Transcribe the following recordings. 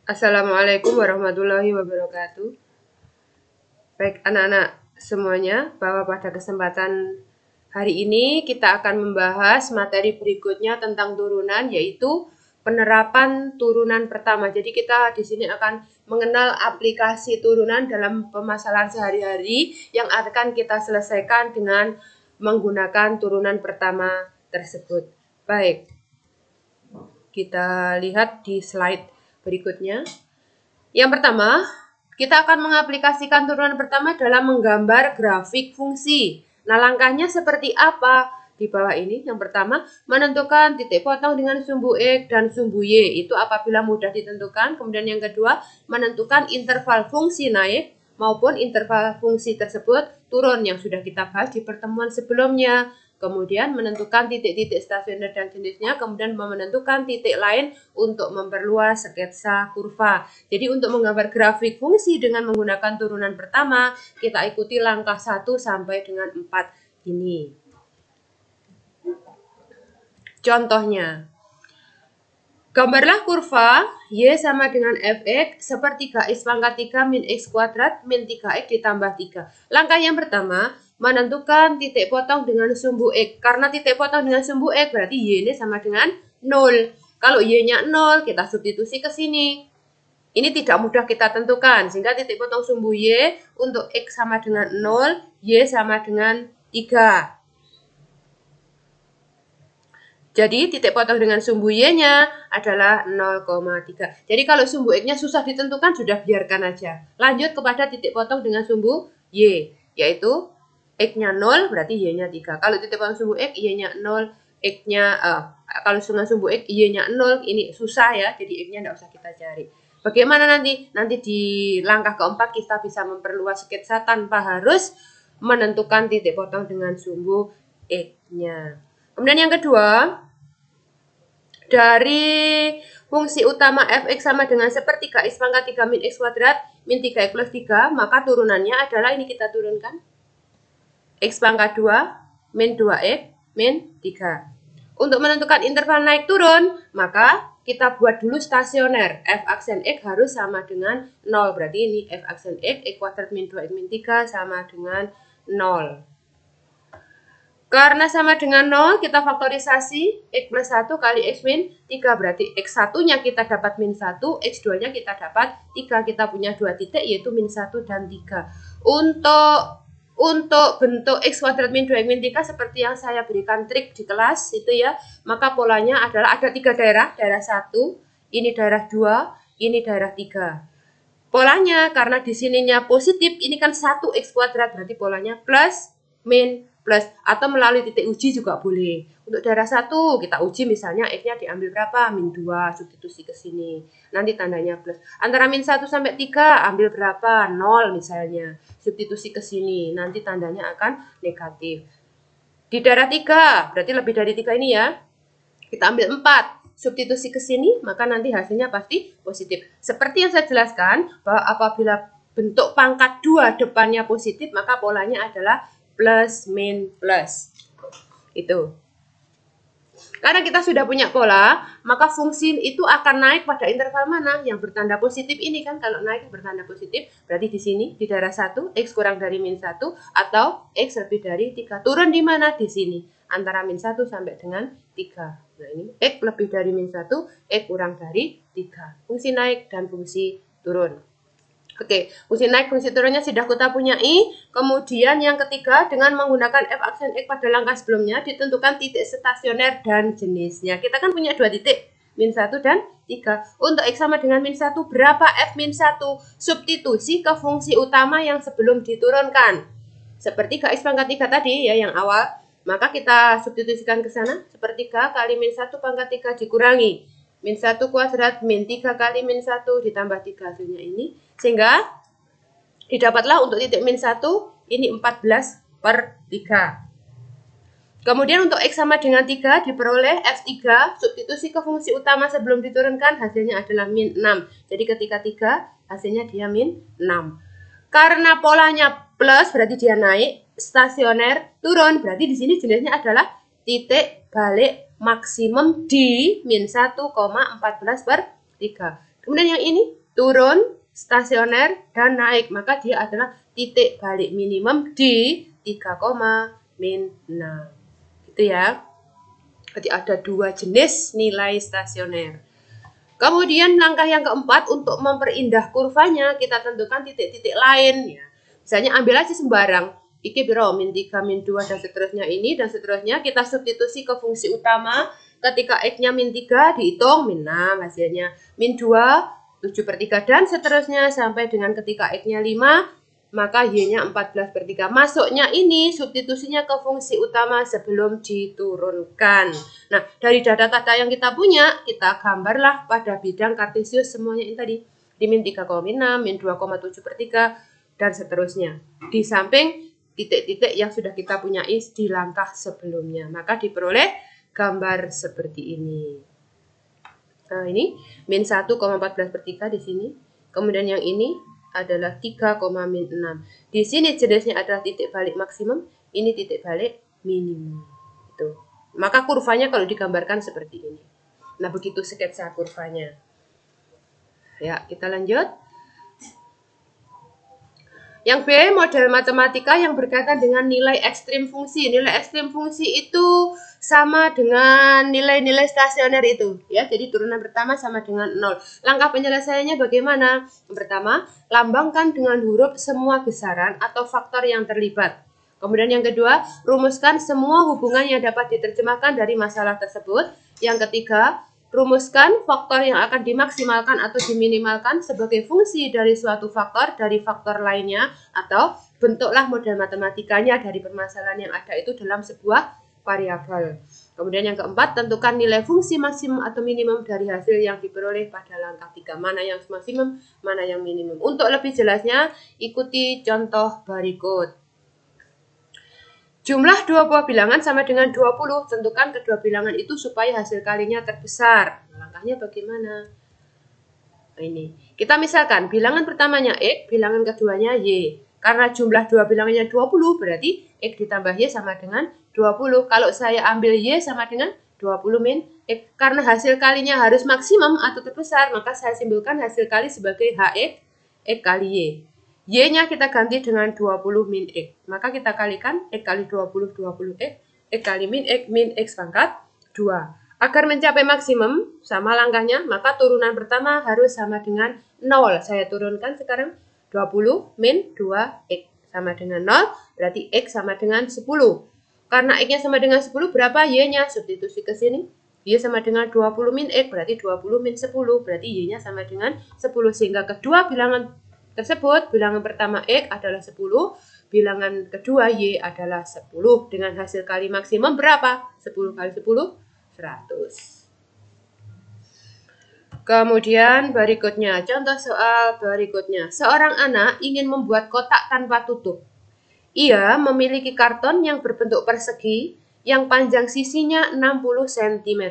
Assalamualaikum warahmatullahi wabarakatuh. Baik anak-anak semuanya, bahwa pada kesempatan hari ini kita akan membahas materi berikutnya tentang turunan, yaitu penerapan turunan pertama. Jadi kita di sini akan mengenal aplikasi turunan dalam permasalahan sehari-hari yang akan kita selesaikan dengan menggunakan turunan pertama tersebut. Baik, kita lihat di slide berikutnya. Yang pertama, kita akan mengaplikasikan turunan pertama dalam menggambar grafik fungsi. Nah, langkahnya seperti apa? Di bawah ini, yang pertama, menentukan titik potong dengan sumbu X dan sumbu Y. Itu apabila mudah ditentukan. Kemudian yang kedua, menentukan interval fungsi naik maupun interval fungsi tersebut turun yang sudah kita bahas di pertemuan sebelumnya. Kemudian menentukan titik-titik stasioner dan jenisnya, kemudian menentukan titik lain untuk memperluas sketsa kurva. Jadi untuk menggambar grafik fungsi dengan menggunakan turunan pertama, kita ikuti langkah 1 sampai dengan 4 ini. Contohnya, gambarlah kurva Y sama dengan Fx seperti X pangkat 3 min X kuadrat min 3X ditambah 3. Langkah yang pertama, menentukan titik potong dengan sumbu X. Karena titik potong dengan sumbu X berarti Y ini sama dengan 0. Kalau Y-nya 0, kita substitusi ke sini. Ini tidak mudah kita tentukan, sehingga titik potong sumbu Y untuk X sama dengan 0, Y sama dengan 3. Jadi titik potong dengan sumbu Y-nya adalah 0,3. Jadi kalau sumbu X-nya susah ditentukan, sudah biarkan aja. Lanjut kepada titik potong dengan sumbu Y, yaitu X-nya 0 berarti Y-nya 3. Kalau titik potong sumbu X, Y-nya 0, X-nya kalau dengan sumbu X, Y-nya 0, ini susah ya, jadi X-nya tidak usah kita cari. Bagaimana nanti? Nanti di langkah keempat kita bisa memperluas sketsa tanpa harus menentukan titik potong dengan sumbu X-nya. Kemudian yang kedua, dari fungsi utama Fx sama dengan seperti X pangkat 3 min X kuadrat min 3X plus 3, maka turunannya adalah ini kita turunkan. X pangkat 2 min 2X min 3. Untuk menentukan interval naik turun, maka kita buat dulu stasioner. F aksen X harus sama dengan 0. Berarti ini F aksen X kuadrat min 2X min 3 sama dengan 0. Karena sama dengan 0, kita faktorisasi X plus 1 kali X min 3. Berarti X1-nya kita dapat min 1, X2-nya kita dapat 3. Kita punya dua titik yaitu min 1 dan 3. Untuk bentuk X kuadrat min 2X min 3 seperti yang saya berikan trik di kelas itu ya, maka polanya adalah ada 3 daerah. Daerah 1, ini daerah 2, ini daerah 3. Polanya karena di sininya positif, ini kan 1X kuadrat, berarti polanya plus, min, plus, atau melalui titik uji juga boleh. Untuk daerah 1 kita uji misalnya X-nya diambil berapa? Min 2, substitusi ke sini. Nanti tandanya plus. Antara min 1 sampai 3 ambil berapa? 0 misalnya. Substitusi ke sini. Nanti tandanya akan negatif. Di daerah 3, berarti lebih dari 3 ini ya. Kita ambil 4. Substitusi ke sini, maka nanti hasilnya pasti positif. Seperti yang saya jelaskan, bahwa apabila bentuk pangkat 2 depannya positif, maka polanya adalah plus, min, plus. Itu. Karena kita sudah punya pola, maka fungsi itu akan naik pada interval mana? Yang bertanda positif ini kan, kalau naik bertanda positif, berarti di sini, di daerah 1, X kurang dari min 1, atau X lebih dari 3. Turun di mana? Di sini. Antara min 1 sampai dengan 3. Nah ini, X lebih dari min 1, X kurang dari 3. Fungsi naik dan fungsi turun. Oke, fungsi naik, fungsi turunnya sudah kita punyai. Kemudian yang ketiga, dengan menggunakan F aksen X pada langkah sebelumnya, ditentukan titik stasioner dan jenisnya. Kita kan punya dua titik, min 1 dan 3. Untuk X sama dengan min 1, berapa F min 1? Substitusi ke fungsi utama yang sebelum diturunkan. Seperti X pangkat 3 tadi ya, yang awal. Maka kita substitusikan ke sana, seperti K kali min 1 pangkat 3 dikurangi min 1 kuadrat min 3 kali min 1 ditambah 3, hasilnya ini. Sehingga didapatlah untuk titik min 1 ini 14 per 3. Kemudian untuk X sama dengan 3 diperoleh F3, substitusi ke fungsi utama sebelum diturunkan, hasilnya adalah min 6. Jadi ketika 3 hasilnya dia min 6. Karena polanya plus berarti dia naik, stasioner turun berarti di sini jenisnya adalah titik balik maksimum di min 1,14 per 3. Kemudian yang ini turun, stasioner, dan naik. Maka dia adalah titik balik minimum di 3,-6. Gitu ya. Jadi ada dua jenis nilai stasioner. Kemudian langkah yang keempat, untuk memperindah kurvanya, kita tentukan titik-titik lain. Ya. Misalnya ambil aja sembarang. Iki biro, min 3, min 2, dan seterusnya ini, dan seterusnya. Kita substitusi ke fungsi utama. Ketika X-nya min 3, dihitung min 6 hasilnya. Min 2, 7/3, dan seterusnya. Sampai dengan ketika X-nya 5, maka Y-nya 14/3. Masuknya ini substitusinya ke fungsi utama sebelum diturunkan. Nah, dari data-data yang kita punya, kita gambarlah pada bidang kartesius semuanya ini tadi. Di min 3,6, min 2,7/3, dan seterusnya. Di samping titik-titik yang sudah kita punya di langkah sebelumnya. Maka diperoleh gambar seperti ini. Nah, ini min 1,14/3 di sini. Kemudian yang ini adalah 3,-6. Di sini jenisnya adalah titik balik maksimum, ini titik balik minimum. Itu. Maka kurvanya kalau digambarkan seperti ini. Nah, begitu sketsa kurvanya. Ya, kita lanjut. Yang B, model matematika yang berkaitan dengan nilai ekstrim fungsi. Nilai ekstrim fungsi itu sama dengan nilai-nilai stasioner itu. Ya, jadi turunan pertama sama dengan 0. Langkah penyelesaiannya bagaimana? Yang pertama, lambangkan dengan huruf semua besaran atau faktor yang terlibat. Kemudian yang kedua, rumuskan semua hubungan yang dapat diterjemahkan dari masalah tersebut. Yang ketiga, rumuskan faktor yang akan dimaksimalkan atau diminimalkan sebagai fungsi dari suatu faktor dari faktor lainnya, atau bentuklah model matematikanya dari permasalahan yang ada itu dalam sebuah variabel. Kemudian yang keempat, tentukan nilai fungsi maksimum atau minimum dari hasil yang diperoleh pada langkah 3. Mana yang maksimum, mana yang minimum. Untuk lebih jelasnya, ikuti contoh berikut. Jumlah dua buah bilangan sama dengan 20. Tentukan kedua bilangan itu supaya hasil kalinya terbesar. Langkahnya bagaimana? Nah, ini. Kita misalkan bilangan pertamanya X, bilangan keduanya Y. Karena jumlah dua bilangannya 20, berarti X ditambah Y sama dengan 20. Kalau saya ambil Y sama dengan 20 min X. Karena hasil kalinya harus maksimum atau terbesar, maka saya simpulkan hasil kali sebagai HX, X kali Y. Y-nya kita ganti dengan 20 min X. Maka kita kalikan X kali 20, 20X. X kali min X pangkat 2. Agar mencapai maksimum, sama langkahnya, maka turunan pertama harus sama dengan 0. Saya turunkan sekarang 20 min 2X. Sama dengan 0, berarti X sama dengan 10. Karena X-nya sama dengan 10, berapa Y-nya? Substitusi ke sini. Y sama dengan 20 min X, berarti 20 min 10. Berarti Y-nya sama dengan 10. Sehingga kedua bilangan tersebut, bilangan pertama X adalah 10, bilangan kedua Y adalah 10. Dengan hasil kali maksimum berapa? 10 kali 10, 100. Kemudian berikutnya, contoh soal berikutnya. Seorang anak ingin membuat kotak tanpa tutup. Ia memiliki karton yang berbentuk persegi, yang panjang sisinya 60 cm.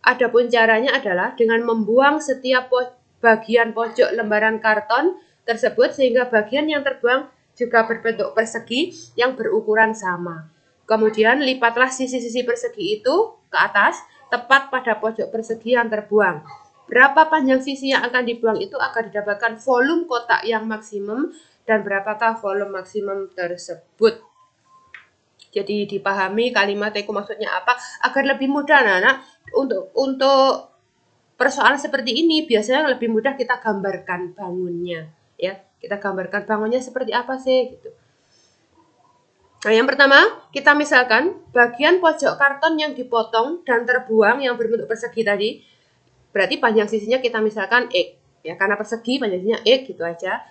Adapun caranya adalah dengan membuang setiap bagian pojok lembaran karton tersebut sehingga bagian yang terbuang juga berbentuk persegi yang berukuran sama. Kemudian lipatlah sisi-sisi persegi itu ke atas tepat pada pojok persegi yang terbuang. Berapa panjang sisi yang akan dibuang itu akan didapatkan volume kotak yang maksimum dan berapakah volume maksimum tersebut. Jadi dipahami kalimat itu maksudnya apa agar lebih mudah anak-anak. Untuk persoalan seperti ini biasanya lebih mudah kita gambarkan bangunnya. Ya, kita gambarkan bangunnya seperti apa sih gitu. Nah, yang pertama, kita misalkan bagian pojok karton yang dipotong dan terbuang yang berbentuk persegi tadi, berarti panjang sisinya kita misalkan X. Ya, karena persegi panjang sisinya X gitu aja.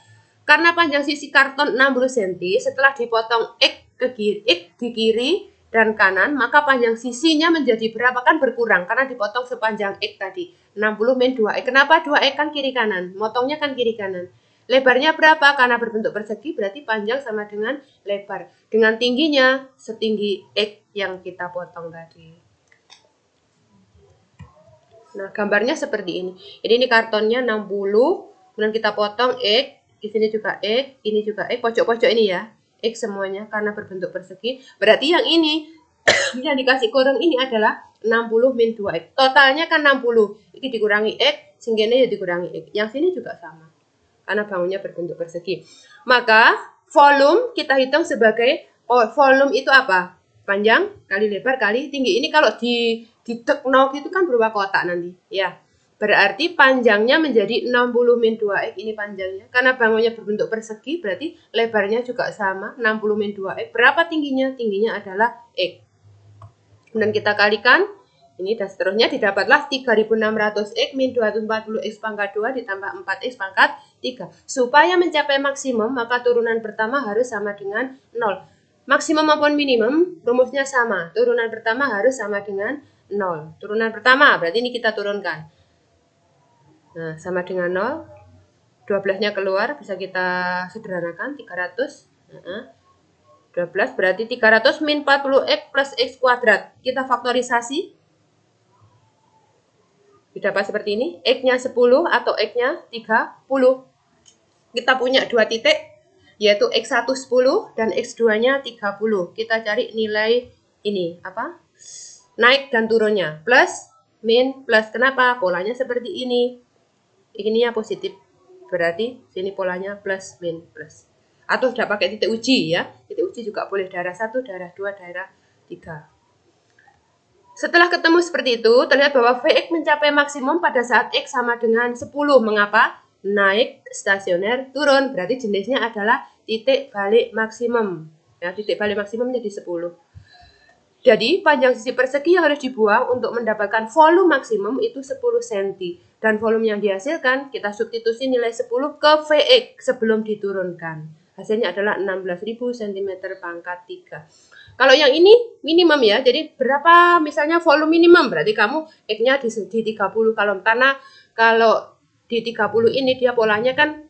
Karena panjang sisi karton 60 cm, setelah dipotong X ke kiri, X di kiri dan kanan, maka panjang sisinya menjadi berapa? Kan berkurang karena dipotong sepanjang X tadi. 60 min 2X. Kenapa 2X kan kiri kanan? Motongnya kan kiri kanan. Lebarnya berapa? Karena berbentuk persegi berarti panjang sama dengan lebar. Dengan tingginya setinggi X yang kita potong tadi. Nah, gambarnya seperti ini. Jadi ini kartonnya 60, kemudian kita potong X, di sini juga X, ini juga X, pojok-pojok ini ya. X semuanya karena berbentuk persegi. Berarti yang ini yang dikasih kurung ini adalah 60 min 2x. Totalnya kan 60. Ini dikurangi x, sehingga ya dikurangi x. Yang sini juga sama. Karena bangunnya berbentuk persegi. Maka volume kita hitung sebagai volume itu apa? Panjang kali lebar kali tinggi. Ini kalau di teknok itu kan berupa kotak nanti, ya. Berarti panjangnya menjadi 60 min 2x, ini panjangnya. Karena bangunnya berbentuk persegi, berarti lebarnya juga sama, 60 min 2x. Berapa tingginya? Tingginya adalah x. Kemudian kita kalikan, ini dan seterusnya didapatlah 3600x min 240x pangkat 2 ditambah 4x pangkat 3. Supaya mencapai maksimum, maka turunan pertama harus sama dengan 0. Maksimum maupun minimum, rumusnya sama. Turunan pertama harus sama dengan 0. Turunan pertama, berarti ini kita turunkan. Nah, sama dengan 0. 12-nya keluar, bisa kita sederhanakan, 300. 12 berarti 300 min 40x plus x kuadrat. Kita faktorisasi. Didapat seperti ini. X-nya 10 atau X-nya 30. Kita punya dua titik, yaitu X1 10 dan X2-nya 30. Kita cari nilai ini, apa? Naik dan turunnya. Plus, min, plus. Kenapa? Polanya seperti ini. Ininya positif, berarti sini polanya plus, min, plus. Atau sudah pakai titik uji ya. Titik uji juga boleh daerah 1, daerah 2, daerah 3. Setelah ketemu seperti itu, terlihat bahwa Vx mencapai maksimum pada saat X sama dengan 10. Mengapa? Naik, stasioner, turun. Berarti jenisnya adalah titik balik maksimum. Ya, titik balik maksimumnya di 10. Jadi, panjang sisi persegi yang harus dibuang untuk mendapatkan volume maksimum itu 10 cm. Dan volume yang dihasilkan, kita substitusi nilai 10 ke Vx sebelum diturunkan. Hasilnya adalah 16.000 cm pangkat 3. Kalau yang ini minimum ya, jadi berapa misalnya volume minimum, berarti kamu X-nya di 30. Karena kalau di 30 ini dia polanya kan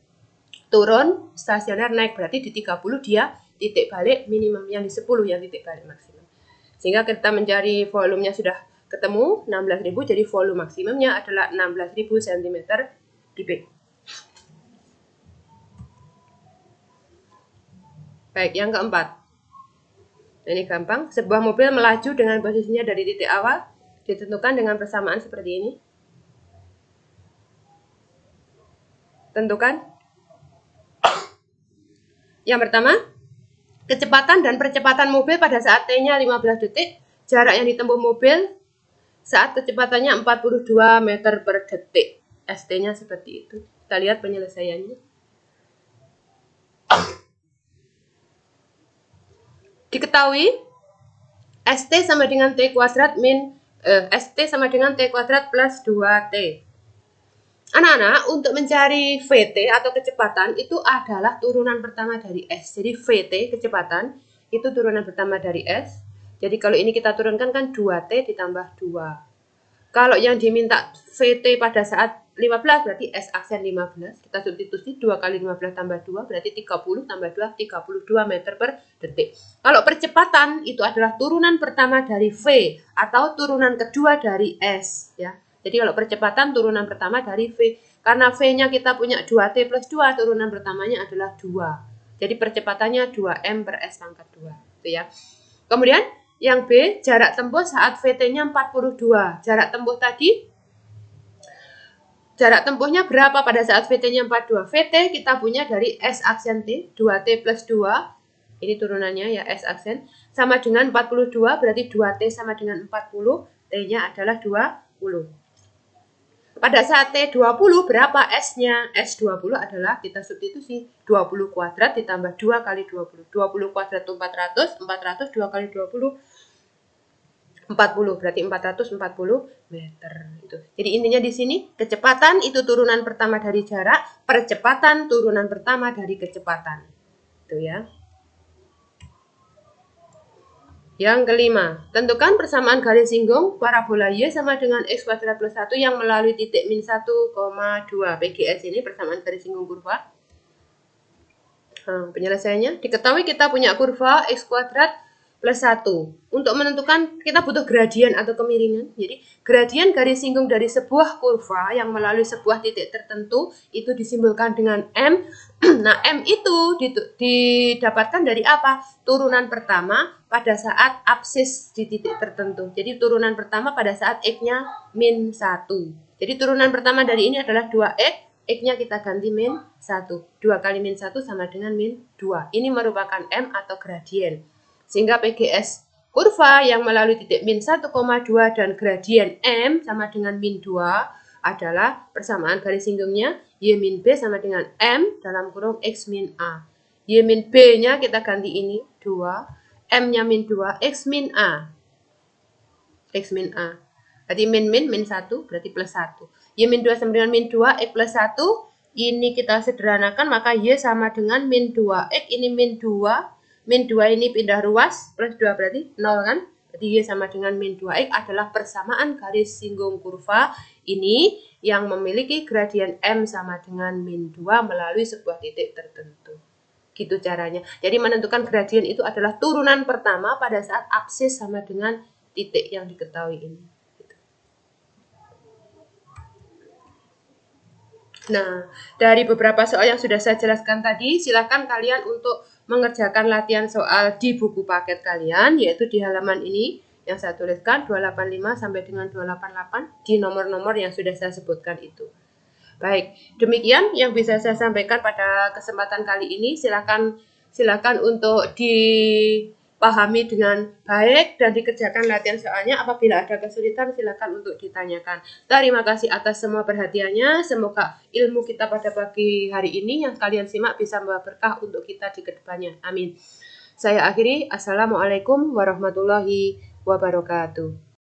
turun, stasioner naik, berarti di 30 dia titik balik minimum, yang di 10 yang titik balik maksimum. Sehingga kita mencari volumenya sudah ketemu 16.000, jadi volume maksimumnya adalah 16.000 cm3. Baik, yang keempat. Ini gampang. Sebuah mobil melaju dengan posisinya dari titik awal, ditentukan dengan persamaan seperti ini. Tentukan. Yang pertama, kecepatan dan percepatan mobil pada saat T-nya 15 detik, jarak yang ditempuh mobil saat kecepatannya 42 meter per detik. ST-nya seperti itu. Kita lihat penyelesaiannya. Diketahui ST sama dengan T kuadrat min ST sama dengan T kuadrat plus 2T. Anak-anak, untuk mencari VT atau kecepatan itu adalah turunan pertama dari S. Jadi VT, kecepatan, itu turunan pertama dari S. Jadi kalau ini kita turunkan kan 2T ditambah 2. Kalau yang diminta VT pada saat 15 berarti S aksen 15. Kita substitusi 2 kali 15 tambah 2 berarti 30 tambah 2, 32 meter per detik. Kalau percepatan itu adalah turunan pertama dari V atau turunan kedua dari S. Ya. Jadi kalau percepatan turunan pertama dari V. Karena V-nya kita punya 2T plus 2, turunan pertamanya adalah 2. Jadi percepatannya 2M per S pangkat 2. Itu ya. Kemudian yang B, jarak tempuh saat VT-nya 42. Jarak tempuh tadi, jarak tempuhnya berapa pada saat VT-nya 42? VT kita punya dari S aksen T, 2T plus 2. Ini turunannya ya, S aksen. Sama dengan 42, berarti 2T sama dengan 40. T-nya adalah 20. Pada saat T20 berapa S-nya? S20 adalah kita substitusi 20 kuadrat ditambah 2 kali 20. 20 kuadrat itu 400, 400 2 kali 20, 40. Berarti 440 meter. Itu. Jadi intinya di sini, kecepatan itu turunan pertama dari jarak, percepatan turunan pertama dari kecepatan. Itu ya. Yang kelima, tentukan persamaan garis singgung parabola Y sama dengan X kuadrat plus 1 yang melalui titik min 1,2. PGS ini persamaan garis singgung kurva. Penyelesaiannya, diketahui kita punya kurva X kuadrat plus 1. Untuk menentukan kita butuh gradien atau kemiringan. Jadi gradien garis singgung dari sebuah kurva yang melalui sebuah titik tertentu itu disimbolkan dengan M. Nah, M itu didapatkan dari apa? Turunan pertama pada saat absis di titik tertentu. Jadi turunan pertama pada saat X-nya min 1. Jadi turunan pertama dari ini adalah 2X. X-nya kita ganti min 1. 2 kali min 1 sama dengan min 2. Ini merupakan M atau gradien. Sehingga PGS kurva yang melalui titik min 1,2 dan gradien M sama dengan min 2 adalah persamaan garis singgungnya Y min B sama dengan M dalam kurung X min A. Y min B-nya kita ganti ini 2. M-nya min 2. X min A. X min A. Berarti min 1 berarti plus 1. Y min 2 sama dengan min 2, X plus 1. Ini kita sederhanakan, maka Y sama dengan min 2X. Ini min 2. Min 2 ini pindah ruas, plus 2 berarti 0 kan? Berarti Y sama dengan min 2X adalah persamaan garis singgung kurva ini yang memiliki gradien M sama dengan min 2 melalui sebuah titik tertentu. Gitu caranya. Jadi menentukan gradien itu adalah turunan pertama pada saat absis sama dengan titik yang diketahui ini. Nah, dari beberapa soal yang sudah saya jelaskan tadi, silakan kalian untuk mengerjakan latihan soal di buku paket kalian, yaitu di halaman ini yang saya tuliskan 285 sampai dengan 288 di nomor-nomor yang sudah saya sebutkan itu. Baik, demikian yang bisa saya sampaikan pada kesempatan kali ini. Silakan untuk dipahami dengan baik dan dikerjakan latihan soalnya. Apabila ada kesulitan, silakan untuk ditanyakan. Terima kasih atas semua perhatiannya. Semoga ilmu kita pada pagi hari ini yang kalian simak bisa membawa berkah untuk kita di kedepannya. Amin. Saya akhiri. Assalamualaikum warahmatullahi wabarakatuh.